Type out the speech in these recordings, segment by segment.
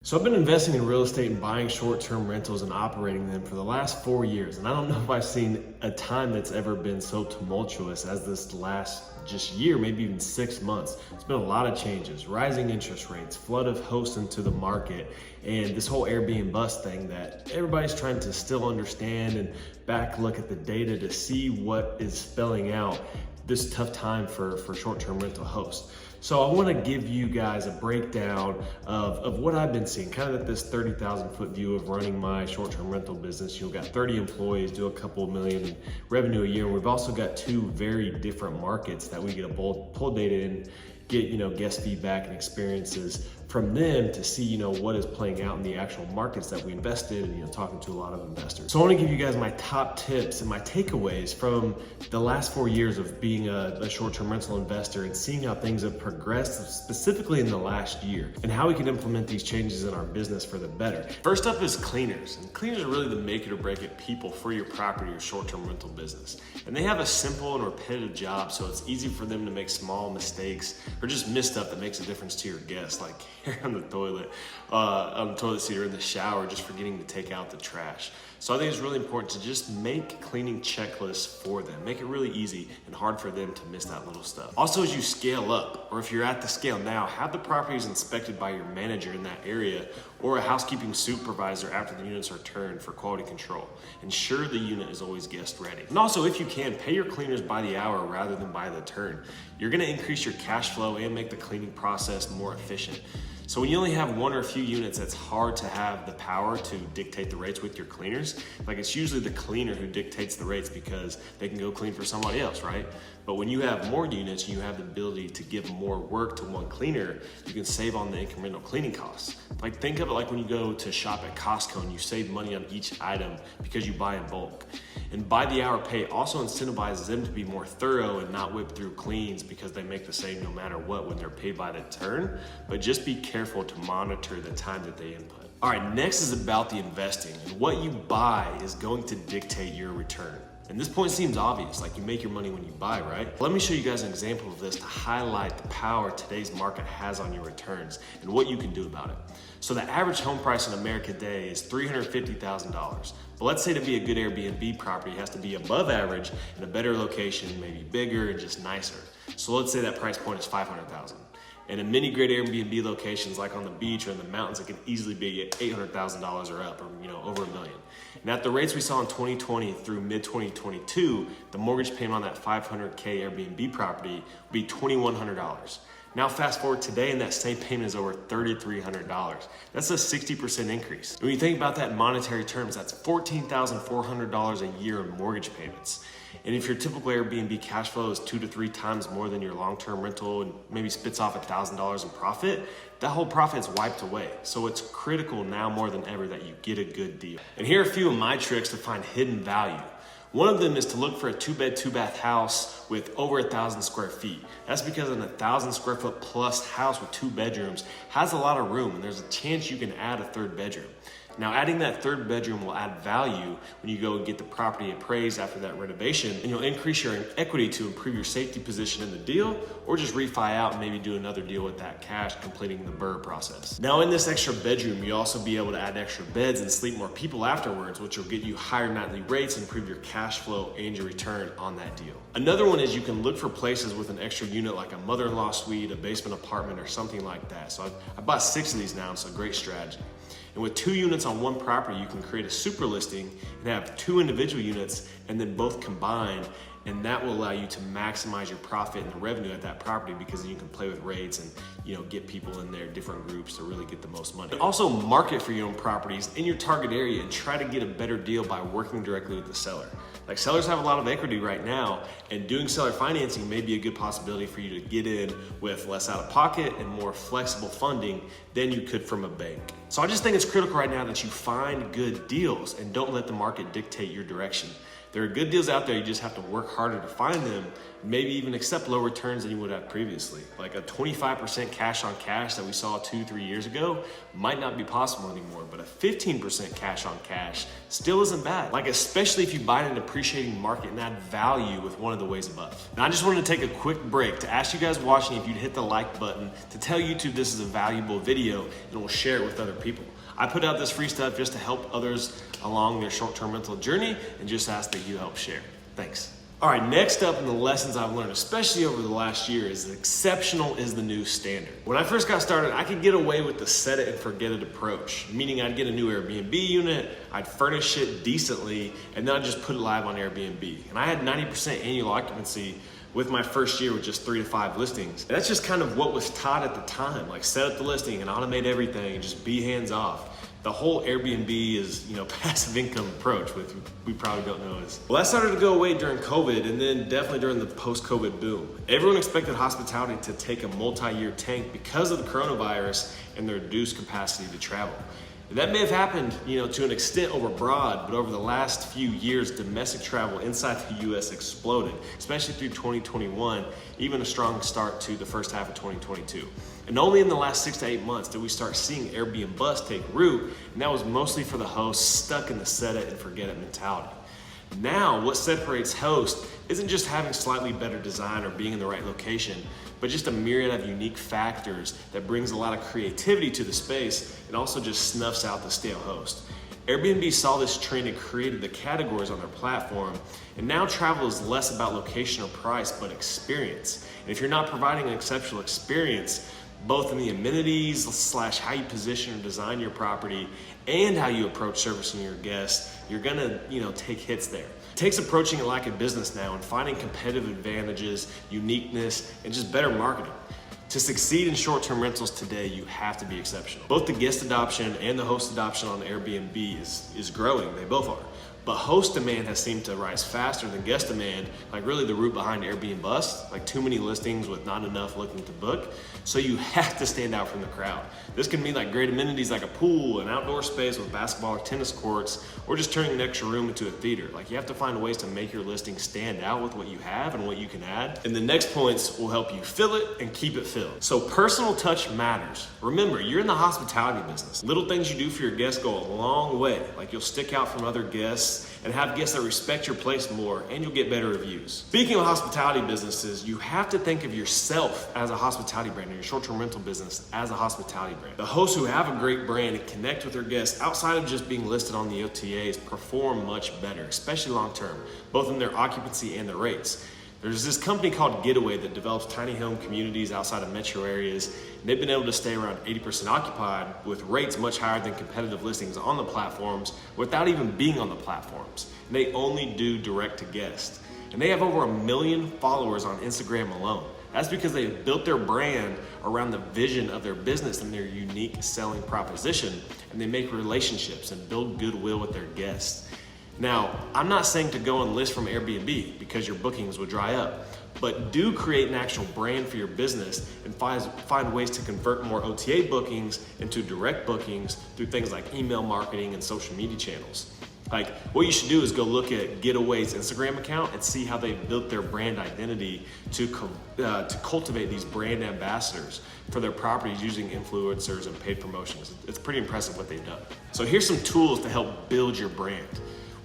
So I've been investing in real estate and buying short-term rentals and operating them for the last 4 years. And I don't know if I've seen a time that's ever been so tumultuous as this last just year, maybe even 6 months. It's been a lot of changes, rising interest rates, flood of hosts into the market, and this whole Airbnb bust thing that everybody's trying to still understand and back look at the data to see what is spelling out this tough time for short-term rental hosts. So I want to give you guys a breakdown of what I've been seeing, kind of at this 30,000 foot view of running my short-term rental business. You've got 30 employees, do a couple of million in revenue a year. And we've also got two very different markets that we get to pull data in, get guest feedback and experiences from them to see what is playing out in the actual markets that we invested and talking to a lot of investors. So I want to give you guys my top tips and my takeaways from the last 4 years of being a short-term rental investor and seeing how things have progressed specifically in the last year and how we can implement these changes in our business for the better. First up is cleaners, and cleaners are really the make it or break it people for your property or short-term rental business. And they have a simple and repetitive job, so it's easy for them to make small mistakes or just miss stuff that makes a difference to your guests, like hair on the toilet, on the toilet seat, or in the shower, just forgetting to take out the trash. So I think it's really important to just make cleaning checklists for them. Make it really easy and hard for them to miss that little stuff. Also, as you scale up, or if you're at the scale now, have the properties inspected by your manager in that area or a housekeeping supervisor after the units are turned for quality control. Ensure the unit is always guest ready. And also, if you can, pay your cleaners by the hour rather than by the turn. You're gonna increase your cash flow and make the cleaning process more efficient. So when you only have one or a few units, it's hard to have the power to dictate the rates with your cleaners. Like, it's usually the cleaner who dictates the rates because they can go clean for somebody else, right? But when you have more units and you have the ability to give more work to one cleaner, you can save on the incremental cleaning costs. Like, think of it like when you go to shop at Costco and you save money on each item because you buy in bulk. And by the hour pay also incentivizes them to be more thorough and not whip through cleans because they make the same no matter what when they're paid by the turn. But just be careful to monitor the time that they input. All right, next is about the investing. And what you buy is going to dictate your return. And this point seems obvious, like you make your money when you buy, right? Let me show you guys an example of this to highlight the power today's market has on your returns and what you can do about it. So the average home price in America today is $350,000. But let's say to be a good Airbnb property, it has to be above average in a better location, maybe bigger and just nicer. So let's say that price point is $500,000. And in many great Airbnb locations, like on the beach or in the mountains, it can easily be at $800,000 or up, or over $1 million. And at the rates we saw in 2020 through mid-2022, the mortgage payment on that $500K Airbnb property would be $2,100. Now fast forward today and that same payment is over $3,300. That's a 60% increase. When you think about that in monetary terms, that's $14,400 a year in mortgage payments. And if your typical Airbnb cash flow is 2 to 3 times more than your long-term rental and maybe spits off $1,000 in profit, that whole profit is wiped away. So it's critical now more than ever that you get a good deal. And here are a few of my tricks to find hidden value. One of them is to look for a 2-bed, 2-bath house with over 1,000 square feet. That's because an 1,000 square foot plus house with 2 bedrooms has a lot of room, and there's a chance you can add a 3rd bedroom. Now, adding that 3rd bedroom will add value when you go and get the property appraised after that renovation, and you'll increase your equity to improve your safety position in the deal, or just refi out and maybe do another deal with that cash, completing the BRRRR process. Now, in this extra bedroom, you'll also be able to add extra beds and sleep more people afterwards, which will get you higher nightly rates and improve your cash flow and your return on that deal. Another one is you can look for places with an extra unit like a mother-in-law suite, a basement apartment, or something like that. So I bought 6 of these now, so great strategy. And with 2 units on one property, you can create a super listing and have 2 individual units and then both combined. And that will allow you to maximize your profit and the revenue at that property because then you can play with rates and get people in there, different groups, to really get the most money. Also, market for your own properties in your target area and try to get a better deal by working directly with the seller. Like, sellers have a lot of equity right now, and doing seller financing may be a good possibility for you to get in with less out of pocket and more flexible funding than you could from a bank. So I just think it's critical right now that you find good deals and don't let the market dictate your direction. There are good deals out there, you just have to work harder to find them, maybe even accept lower returns than you would have previously. Like a 25% cash on cash that we saw 2-3 years ago might not be possible anymore, but a 15% cash on cash still isn't bad. Like especially if you buy in an appreciating market and add value with one of the ways above. Now I just wanted to take a quick break to ask you guys watching if you'd hit the like button to tell YouTube this is a valuable video and we'll share it with other people. I put out this free stuff just to help others along their short-term rental journey and just ask that you help share. Thanks. All right, next up in the lessons I've learned, especially over the last year, is exceptional is the new standard. When I first got started, I could get away with the set it and forget it approach, meaning I'd get a new Airbnb unit, I'd furnish it decently, and then I'd just put it live on Airbnb. And I had 90% annual occupancy with my first year with just 3 to 5 listings. And that's just kind of what was taught at the time, like set up the listing and automate everything and just be hands off. The whole Airbnb is, passive income approach, which we probably don't know is. Well, that started to go away during COVID and then definitely during the post-COVID boom. Everyone expected hospitality to take a multi-year tank because of the coronavirus and the reduced capacity to travel. That may have happened, to an extent overbroad, but over the last few years, domestic travel inside the US exploded, especially through 2021, even a strong start to the first half of 2022. And only in the last 6 to 8 months did we start seeing Airbnb take root, and that was mostly for the hosts stuck in the set it and forget it mentality. Now, what separates hosts isn't just having slightly better design or being in the right location, but just a myriad of unique factors that brings a lot of creativity to the space and also just snuffs out the stale host. Airbnb saw this trend and created the categories on their platform, and now travel is less about location or price, but experience. And if you're not providing an exceptional experience, both in the amenities / how you position or design your property and how you approach servicing your guests, you're gonna take hits there. It takes approaching it like a business now and finding competitive advantages, uniqueness, and just better marketing. To succeed in short-term rentals today, you have to be exceptional. Both the guest adoption and the host adoption on Airbnb is growing, they both are. But host demand has seemed to rise faster than guest demand, like really the root behind Airbnb bust, like too many listings with not enough looking to book. So you have to stand out from the crowd. This can mean like great amenities like a pool, an outdoor space with basketball or tennis courts, or just turning an extra room into a theater. Like you have to find ways to make your listing stand out with what you have and what you can add. And the next points will help you fill it and keep it filled. So personal touch matters. Remember, you're in the hospitality business. Little things you do for your guests go a long way. Like you'll stick out from other guests and have guests that respect your place more, and you'll get better reviews. Speaking of hospitality businesses, you have to think of yourself as a hospitality brand, or your short-term rental business as a hospitality brand. The hosts who have a great brand and connect with their guests outside of just being listed on the OTAs perform much better, especially long-term, both in their occupancy and their rates. There's this company called Getaway that develops tiny home communities outside of metro areas, and they've been able to stay around 80% occupied with rates much higher than competitive listings on the platforms without even being on the platforms. And they only do direct to guest. And they have over 1 million followers on Instagram alone. That's because they've built their brand around the vision of their business and their unique selling proposition, and they make relationships and build goodwill with their guests. Now, I'm not saying to go and list from Airbnb because your bookings will dry up, but do create an actual brand for your business and find ways to convert more OTA bookings into direct bookings through things like email marketing and social media channels. Like what you should do is go look at Getaway's Instagram account and see how they've built their brand identity to cultivate these brand ambassadors for their properties using influencers and paid promotions. It's pretty impressive what they've done. So here's some tools to help build your brand.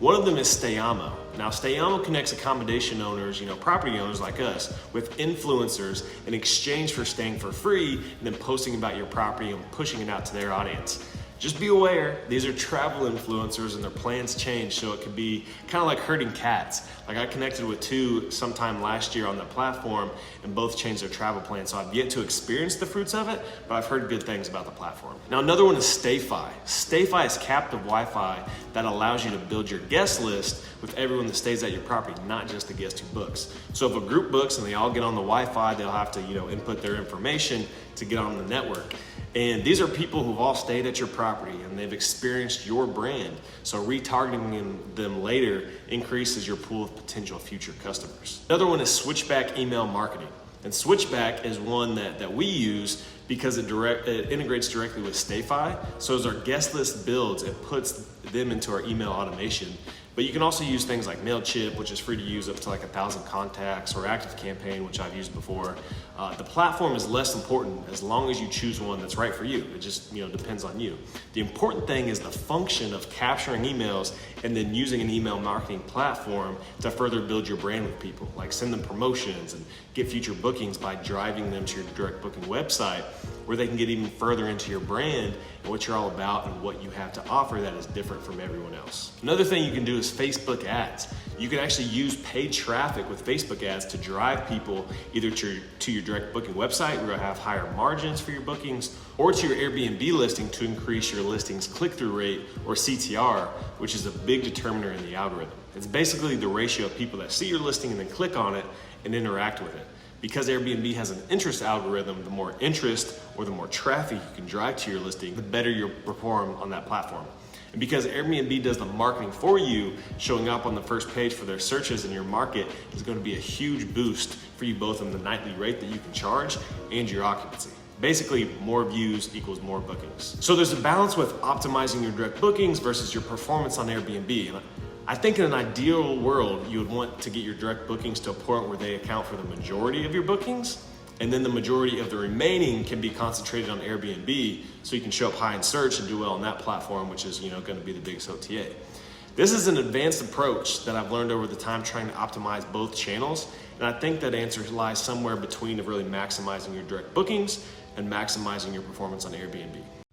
One of them is Stayamo. Now, Stayamo connects accommodation owners, property owners like us, with influencers in exchange for staying for free and then posting about your property and pushing it out to their audience. Just be aware, these are travel influencers and their plans change, so it could be kind of like herding cats. Like I connected with 2 sometime last year on the platform and both changed their travel plans, so I've yet to experience the fruits of it, but I've heard good things about the platform. Now another one is StayFi. StayFi is captive Wi-Fi that allows you to build your guest list with everyone that stays at your property, not just the guest who books. So if a group books and they all get on the Wi-Fi, they'll have to input their information to get on the network. And these are people who've all stayed at your property and they've experienced your brand. So retargeting them later increases your pool of potential future customers. Another one is Switchback email marketing. And Switchback is one that we use because it integrates directly with StayFi. So as our guest list builds, it puts them into our email automation. But you can also use things like MailChimp, which is free to use up to like 1,000 contacts, or ActiveCampaign, which I've used before. The platform is less important as long as you choose one that's right for you. It just depends on you. The important thing is the function of capturing emails and then using an email marketing platform to further build your brand with people, like send them promotions and get future bookings by driving them to your direct booking website, where they can get even further into your brand and what you're all about and what you have to offer that is different from everyone else. Another thing you can do is Facebook ads. You can actually use paid traffic with Facebook ads to drive people either to your direct booking website, where you'll have higher margins for your bookings, or to your Airbnb listing to increase your listing's click-through rate, or CTR, which is a big determiner in the algorithm. It's basically the ratio of people that see your listing and then click on it and interact with it. Because Airbnb has an interest algorithm, the more interest or the more traffic you can drive to your listing, the better you'll perform on that platform. And because Airbnb does the marketing for you, showing up on the first page for their searches in your market is going to be a huge boost for you, both in the nightly rate that you can charge and your occupancy. Basically, more views equals more bookings. So there's a balance with optimizing your direct bookings versus your performance on Airbnb. And I think in an ideal world, you would want to get your direct bookings to a point where they account for the majority of your bookings, and then the majority of the remaining can be concentrated on Airbnb, so you can show up high in search and do well on that platform, which is going to be the biggest OTA. This is an advanced approach that I've learned over the time trying to optimize both channels, and I think that answer lies somewhere between of really maximizing your direct bookings and maximizing your performance on Airbnb.